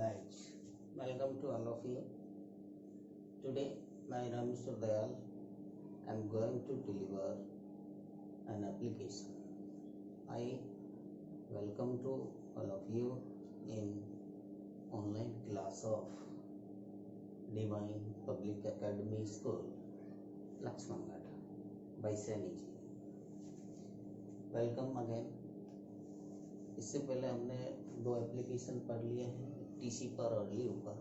guys, welcome to all of you. Today, my name is Dayal. I am going to deliver an application. I welcome to all of you in online class of Divine Public Academy School, Lakshmangarh, by Sani ji. Welcome again. इससे पहले हमने दो application पढ़ लिए हैं, TC पर और leave पर।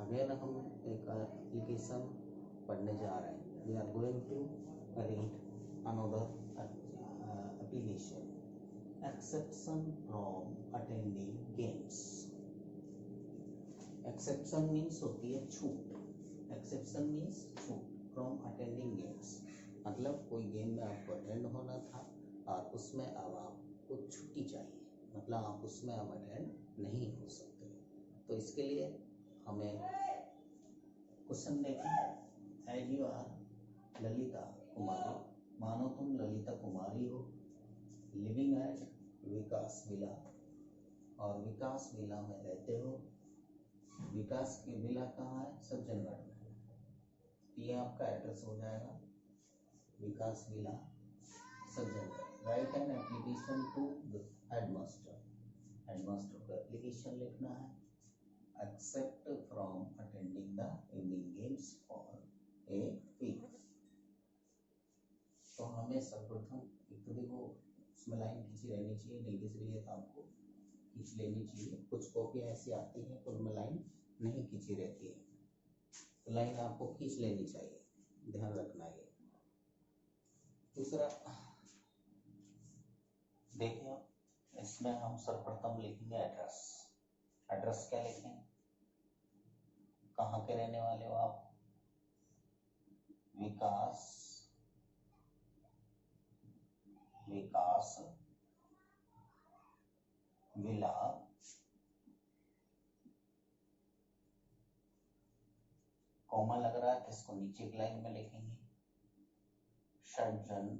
अगेन हम एक एप्लीकेशन पढ़ने जा रहे हैं। We are going to read another application, exception from attending games. Exception means होती है छूट। एक्सेप्शन मीन्स छूट फ्रॉम अटेंडिंग गेम्स, मतलब कोई गेम में आपको अटेंड होना था और उसमें अब आपको छुट्टी चाहिए, मतलब आप उसमें अब अटेंड नहीं हो सकते। तो इसके लिए हमें क्वेश्चन देखें। एज यू आर ललिता कुमारी, मानो तुम ललिता कुमारी हो, लिविंग एट विकास विला, और विकास विला में रहते हो। विकास की विला कहाँ है? सज्जनगढ़ में। ये आपका एड्रेस हो जाएगा, Vikas villa Sajjangarh. Write an application to the headmaster. Headmaster को एप्लीकेशन लिखना है। Except from attending the evening games for a week. तो हमें सर्वप्रथम एक तो देखो उसमें लाइन खींची रहनी चाहिए, नहीं खींच रही है तो आपको खींच लेनी चाहिए। कुछ कॉपी ऐसी आती है तो उनमें लाइन नहीं खींची रहती है, तो लाइन आपको खींच लेनी चाहिए, ध्यान रखना है। दूसरा देखिए, इसमें हम सर्वप्रथम लिखेंगे एड्रेस। एड्रेस क्या लिखें? कहाँ के रहने वाले हो आप? विकास विकास विला कॉमा लग रहा है तो इसको नीचे की लाइन में लिखेंगे, सज्जनगढ़।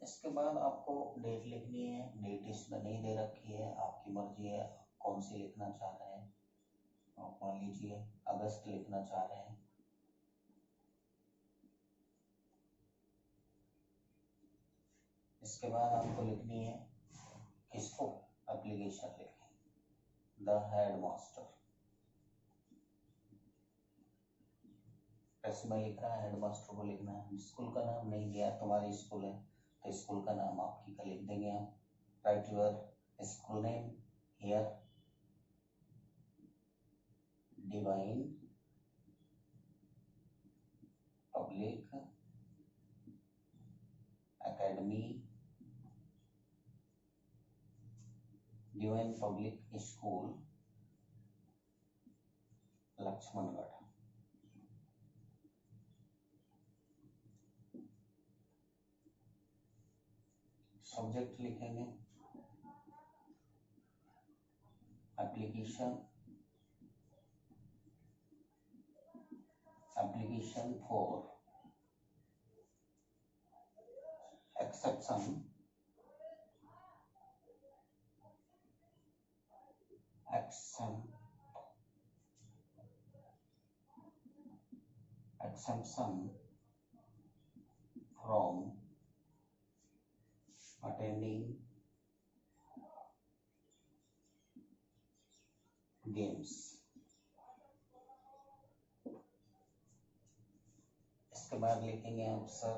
इसके बाद आपको डेट लिखनी है। डेट इसमें नहीं दे रखी है, आपकी मर्जी है कौन सी लिखना चाह रहे हैं। आप मान लीजिए अगस्त लिखना चाह रहे हैं। इसके बाद आपको लिखनी है किसको? एप्लीकेशन लिखें, द हेडमास्टर। इसमें लिख रहा है हेडमास्टर को लिखना है। स्कूल का नाम नहीं दिया, तुम्हारी स्कूल है तो स्कूल का नाम आपकी का लिख देंगे हम। Write your school name here, Divine Public Academy, Divine Public School Laxmangarh. Subject लिखेंगे application, application for exception exemption from attending games। इसके बाद लिखेंगे आप सर,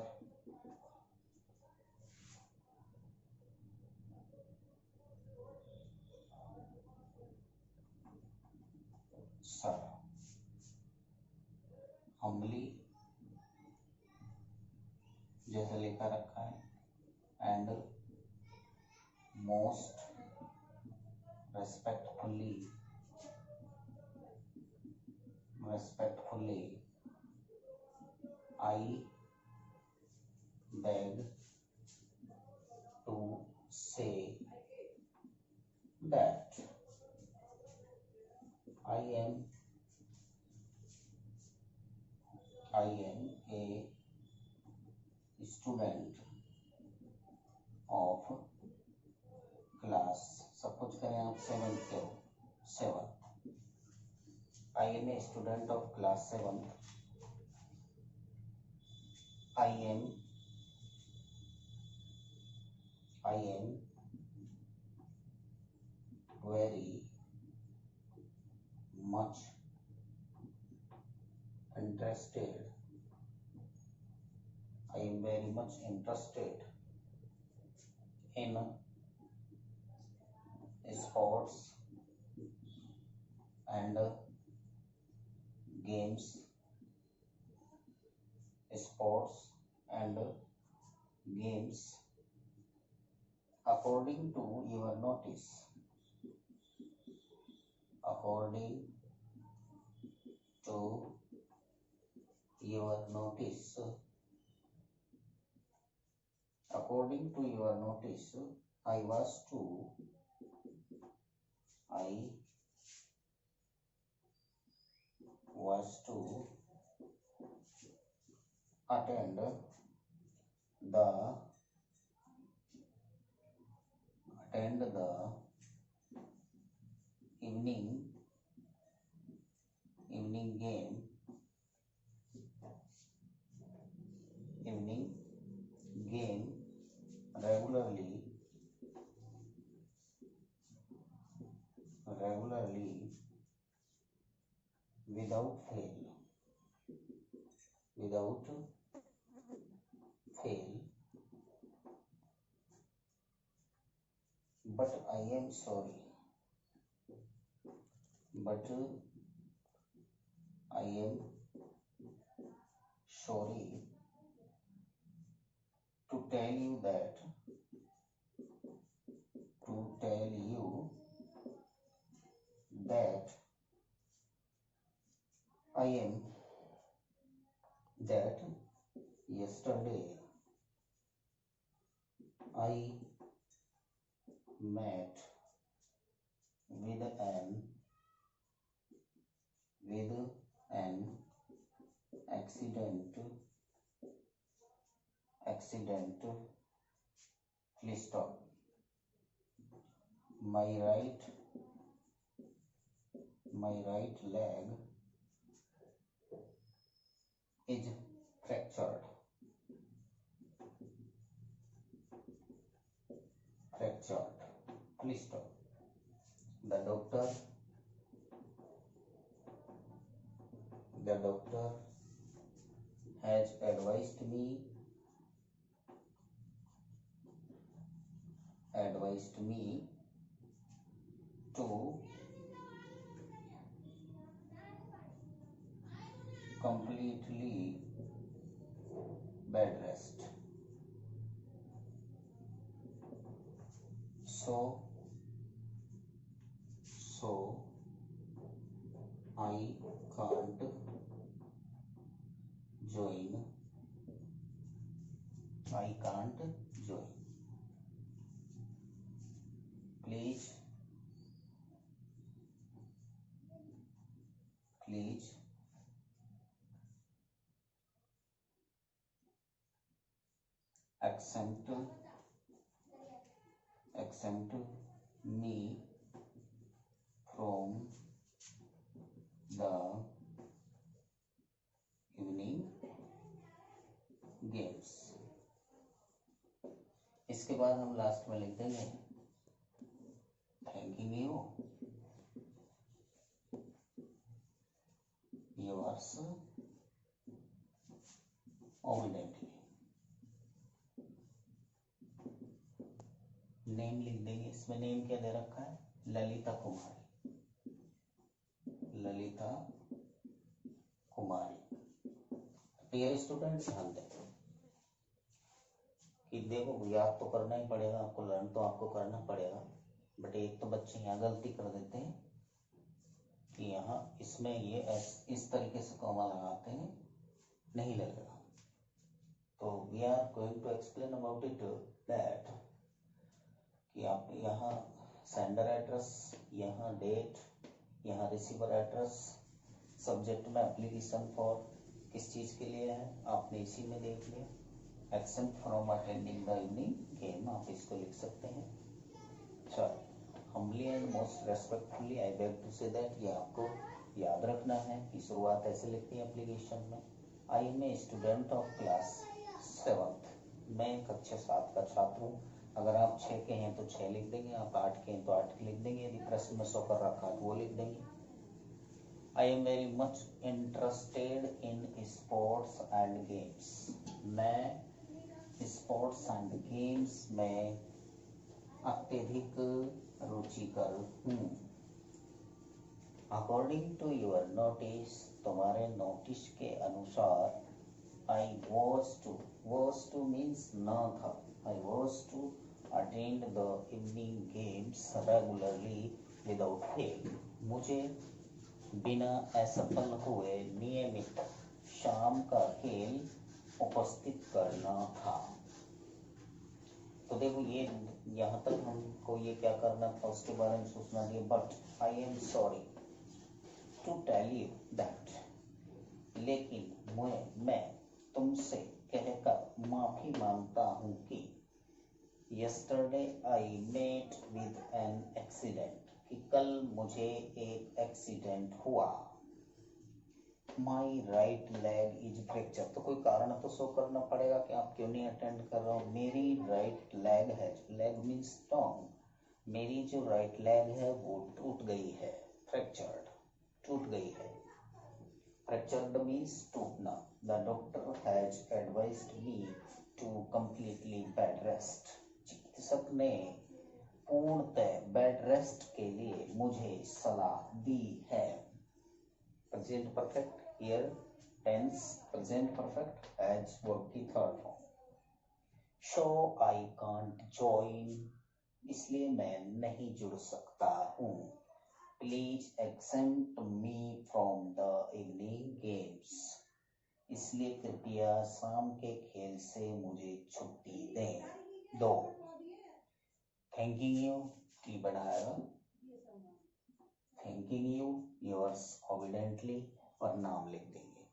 humbly जैसे लिखा रखा है, and most respectfully I beg to say that I am a student of करें आप 7th के हो 7। I am a student of class 7th। I am very much interested. I am very much interested in sports and games. Sports and games. According to your notice. According to your notice. According to your notice, I was to attend the evening game regularly without fail. But I am sorry to tell you that yesterday I met with an accident. Please stop. My right leg is fractured. Please stop. The doctor has advised me to completely bed rest. So I can't join. Please exempt me from the evening games. इसके बाद हम last में लिख देंगे thanking you yours obediently. Name लिख देंगे। इसमें name क्या दे रखा है? ललिता कुमारी। डियर स्टूडेंट ध्यान दें कि देखो याद तो करना ही पड़ेगा आपको, लर्न तो आपको करना पड़ेगा, बट एक तो बच्चे यहाँ गलती कर देते हैं कि यहाँ इसमें ये इस तरीके से कॉमा लगाते हैं, नहीं लगेगा। तो we are going to explain about it that कि आप यहाँ सेंडर एड्रेस, यहाँ डेट, यहाँ रिसीवर एड्रेस, सब्जेक्ट में एप्लीकेशन फॉर किस चीज़ के लिए है आपने इसी में देख लिया। Except from attending the evening game आप इसको लिख सकते हैं। चलो humbly and most respectfully I beg to say that ये आपको याद रखना है कि शुरुआत ऐसे लिखती है एप्लीकेशन में। I am a student of class 7th। मैं कक्षा 7 का छात्र हूँ। अगर आप 6 के हैं तो 6 लिख देंगे, आप 8 के हैं तो 8 लिख देंगे, यदि प्रश्न में 100 कर रखा है तो वो लिख देंगे। I am very much interested in sports and games। मैं स्पोर्ट्स एंड गेम्स में अत्यधिक रुचिकर हूँ। अकॉर्डिंग टू योर नोटिस, तुम्हारे नोटिस के अनुसार, I was to means ना था, I was to attend the evening games regularly without fail। मुझे बिना असफल हुए नियमित शाम का खेल उपस्थित करना था। तो देखो ये यहाँ तक हमको ये क्या करना था उसके बारे में सोचना चाहिए। But I am sorry to tell you that, लेकिन मैं तुमसे कहकर माफी मांगता हूँ कि yesterday I met with an accident, कि कल मुझे एक एक्सीडेंट हुआ। My right leg is fracture, तो कोई कारण तो शो करना पड़ेगा कि आप क्यों नहीं अटेंड कर रहे हो। मेरी राइट लेग है, लेग मीन्स टोंग, मेरी जो राइट लेग है वो टूट गई है। फ्रैक्चर्ड, टूट गई है। फ्रैक्चर्ड मीन्स टूटना। The doctor has advised me to completely bed rest, चिकित्सक ने पूर्णतः बेड रेस्ट के लिए मुझे सलाह दी है। Present perfect, here tense present perfect as verb की third form. So I can't join, इसलिए मैं नहीं जुड़ सकता हूँ। Please except me from the evening games, इसलिए कृपया शाम के खेल से मुझे छुट्टी दें। दो थैंकिंग यू की बनाएगा, थैंकिंग यू योर्स ओबिडेंटली और नाम लिख देंगे।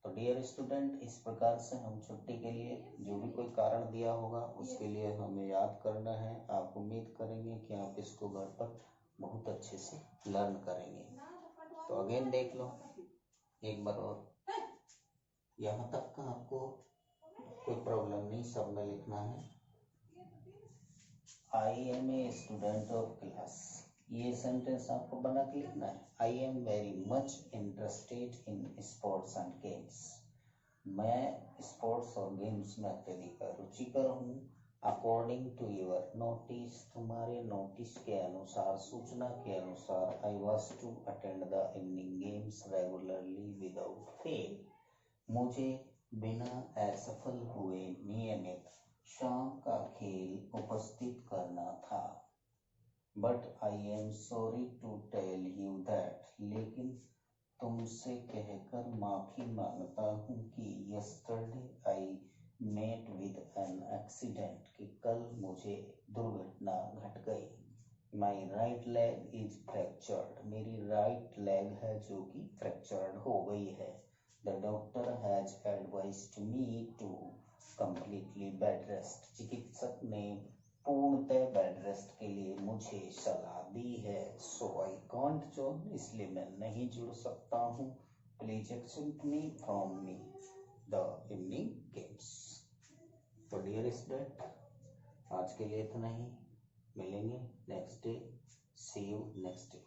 तो डियर स्टूडेंट, इस प्रकार से हम छुट्टी के लिए जो भी कोई कारण दिया होगा उसके लिए हमें याद करना है। आप उम्मीद करेंगे कि आप इसको घर पर बहुत अच्छे से लर्न करेंगे। तो अगेन देख लो एक बार और, यहाँ तक का आपको कोई प्रॉब्लम नहीं, सब में लिखना है। I am a student of class, ये सेंटेंस आपको बना के लिखना है। I am very much interested in sports and games, मैं स्पोर्ट्स और गेम्स में अत्यधिक रुचिकर हूँ। अकॉर्डिंग टू योर नोटिस, तुम्हारे नोटिस के अनुसार, सूचना के अनुसार, I was to attend the evening games regularly without fail, मुझे बिना असफल हुए नियमित शाम का खेल उपस्थित करना था। But I am sorry to tell you that, लेकिन तुमसे कहकर माफी मांगता हूँ कि yesterday I met with an accident, कि कल मुझे दुर्घटना घट गई। My right leg is fractured, मेरी राइट लेग है जो कि फ्रैक्चर्ड हो गई है। The doctor has advised me to completely bed rest, चिकित्सक ने पूर्णतः बेड रेस्ट के लिए मुझे सलाह दी है। सो आई कांट जॉइन, इसलिए मैं नहीं जुड़ सकता हूँ। Please except me from the evening games. तो डियर स्टूडेंट, आज के लिए इतना ही, मिलेंगे next day. See you next day.